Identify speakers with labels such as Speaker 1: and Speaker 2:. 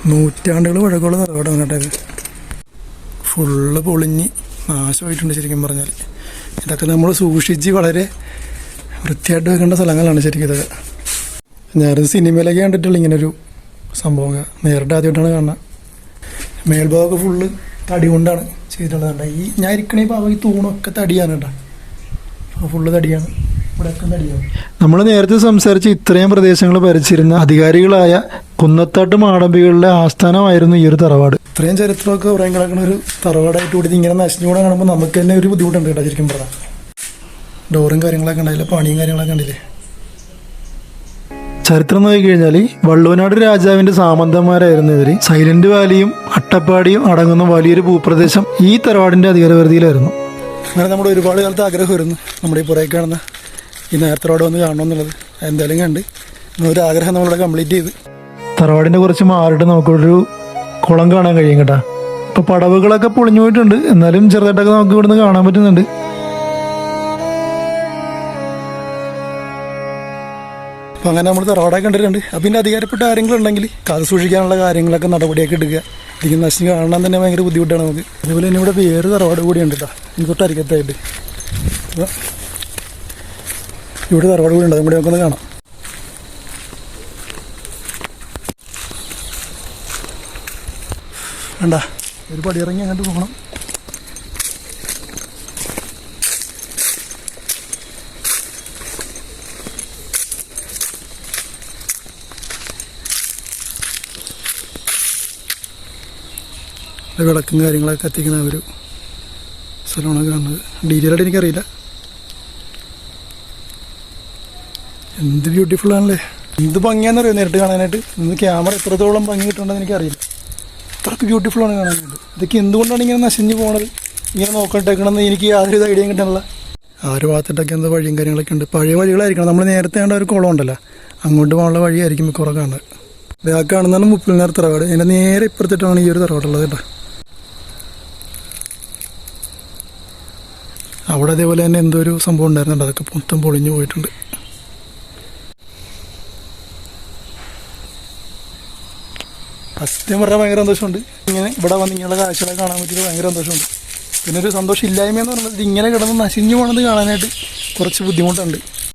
Speaker 1: നൂറ്റാണ്ടുകൾ പഴക്കമുള്ള തറവാടാണ് കേട്ടോ ഇത്. ഫുള്ള് പൊളിഞ്ഞ് നാശമായിട്ടുണ്ട് ശരിക്കും പറഞ്ഞാൽ. ഇതൊക്കെ നമ്മൾ സൂക്ഷിച്ച് വളരെ വൃത്തിയായിട്ട് വെക്കേണ്ട സ്ഥലങ്ങളാണ് ശരിക്കും ഇതൊക്കെ. ഞാനത് സിനിമയിലൊക്കെ കണ്ടിട്ടുള്ളൂ ഇങ്ങനൊരു സംഭവം. നേരിട്ട് ആദ്യമായിട്ടാണ് കാണുന്നത്. മേൽഭാഗമൊക്കെ ഫുള്ള് തടി കൊണ്ടാണ് ചെയ്തിട്ടുള്ളത്. ഈ ഞാൻ ഇരിക്കണ ഭാഗം ഈ തൂണൊക്കെ തടിയാണ് കേട്ടോ. ഫുള്ള് തടിയാണ്, ഇവിടെയൊക്കെ തടിയാണ്. നമ്മൾ നേരത്തെ സംസാരിച്ച് ഇത്രയും പ്രദേശങ്ങൾ ഭരിച്ചിരുന്ന അധികാരികളായ കുന്നത്താട്ട് മാടമ്പികളുടെ ആസ്ഥാനമായിരുന്നു ഈ ഒരു തറവാട്. ഇത്രയും ചരിത്രമൊക്കെ പറയാൻ കിടക്കുന്ന ഒരു തറവാടായിട്ട് കൂടി ഇങ്ങനെ നശിച്ചുകൂടെ കാണുമ്പോൾ നമുക്ക് തന്നെ ഒരു ബുദ്ധിമുട്ടുണ്ട് കേട്ടോ ശരിക്കും പറഞ്ഞാൽ. ഡോറും കാര്യങ്ങളൊക്കെ ഉണ്ടായില്ല, പണിയും കാര്യങ്ങളൊക്കെ ഉണ്ടില്ലേ. ചരിത്രം നോക്കിക്കഴിഞ്ഞാൽ വള്ളുവനാട് രാജാവിന്റെ സാമന്തന്മാരായിരുന്നു ഇവർ. സൈലന്റ് വാലിയും അട്ടപ്പാടിയും അടങ്ങുന്ന വലിയൊരു ഭൂപ്രദേശം ഈ തറവാടിന്റെ അധികാരപരിധിയിലായിരുന്നു. അങ്ങനെ നമ്മുടെ ഒരുപാട് കാലത്ത് ആഗ്രഹമായിരുന്നു നമ്മുടെ ഈ പുറകെ കാണുന്ന ഈ നേരത്തറവാട് വന്ന് കാണണമെന്നുള്ളത്. എന്തായാലും കണ്ട് ഒരു ആഗ്രഹം നമ്മളിവിടെ കംപ്ലീറ്റ് ചെയ്ത്. തറവാടിന്റെ കുറച്ച് മാറിയിട്ട് നമുക്കൊരു കുളം കാണാൻ കഴിയും കേട്ടോ. ഇപ്പൊ പടവുകളൊക്കെ പൊളിഞ്ഞു പോയിട്ടുണ്ട്, എന്നാലും ചെറുതായിട്ടൊക്കെ നമുക്ക് ഇവിടുന്ന് കാണാൻ പറ്റുന്നുണ്ട്. അപ്പം അങ്ങനെ നമ്മൾ തറവാടൊക്കെ കണ്ടിട്ടുണ്ട്. അപ്പം പിന്നെ അധികാരപ്പെട്ട ആരെങ്കിലും ഉണ്ടെങ്കിൽ കാത് സൂക്ഷിക്കാനുള്ള കാര്യങ്ങളൊക്കെ നടപടിയൊക്കെ എടുക്കുക. ഇതിന് നശിച്ച് കാണാൻ തന്നെ ഭയങ്കര ബുദ്ധിമുട്ടാണ് നമുക്ക്. അതുപോലെ തന്നെ ഇവിടെ വേറെ തറവാട് കൂടിയുണ്ട് കേട്ടോ, ഇങ്ങോട്ട് അരികത്തായിട്ട്. അപ്പോൾ ഇവിടെ തറവാട് കൂടി ഉണ്ട്, അതും കൂടി നമുക്കൊന്ന് കാണാം. വേണ്ട ഒരു പടിയിറങ്ങി അങ്ങോട്ട് പോകണം. വിളക്കും കാര്യങ്ങളൊക്കെ കത്തിക്കുന്ന ഒരു സ്ഥലമാണ് കാണുന്നത്. ഡീറ്റെയിലായിട്ട് എനിക്കറിയില്ല. എന്ത് ബ്യൂട്ടിഫുൾ ആണല്ലേ, എന്ത് ഭംഗിയാണെന്നറിയോ നേരിട്ട് കാണാനായിട്ട്. ഇന്ന് ക്യാമറ എത്രത്തോളം ഭംഗി കിട്ടുന്നുണ്ടെന്ന് എനിക്കറിയില്ല. അത്രയ്ക്ക് ബ്യൂട്ടിഫുള്ളാണ് കാണാനായിട്ട്. ഇതൊക്കെ എന്തുകൊണ്ടാണ് ഇങ്ങനെ നശിഞ്ഞു പോകണത്, ഇങ്ങനെ നോക്കട്ടേക്കണമെന്ന് എനിക്ക് യാതൊരു ഐഡിയയും കിട്ടാനുള്ള. ആ ഒരു ഭാഗത്തിട്ടൊക്കെ എന്താ വഴിയും കാര്യങ്ങളൊക്കെ ഉണ്ട്. പഴയ വഴികളായിരിക്കണം. നമ്മൾ നേരത്തെ കണ്ട ഒരു കുളം ഉണ്ടല്ലോ, അങ്ങോട്ട് പോകാനുള്ള വഴിയായിരിക്കും കുറേ കാണുന്നത്. ബാക്ക് കാണുന്നതാണ് മുപ്പിൽനാർ തറവാട്. അതിൻ്റെ നേരെ ഇപ്പുറത്തിട്ടാണ് ഈ ഒരു തറവാടുള്ളത് കേട്ടോ. അവിടെ അതേപോലെ തന്നെ എന്തോ ഒരു സംഭവം ഉണ്ടായിരുന്നുണ്ട്, അതൊക്കെ മൊത്തം പൊളിഞ്ഞു പോയിട്ടുണ്ട്. സത്യം പറഞ്ഞാൽ ഭയങ്കര സന്തോഷമുണ്ട്. ഇങ്ങനെ ഇവിടെ വന്ന് ഇങ്ങനെയുള്ള കാഴ്ചകളൊക്കെ കാണാൻ പറ്റിയത് ഭയങ്കര സന്തോഷമുണ്ട്. പിന്നെ ഒരു സന്തോഷം ഇല്ലായ്മ എന്ന് പറയുന്നത് ഇങ്ങനെ കിടന്ന് നശിഞ്ഞു പോകണത് കാണാനായിട്ട് കുറച്ച് ബുദ്ധിമുട്ടുണ്ട്.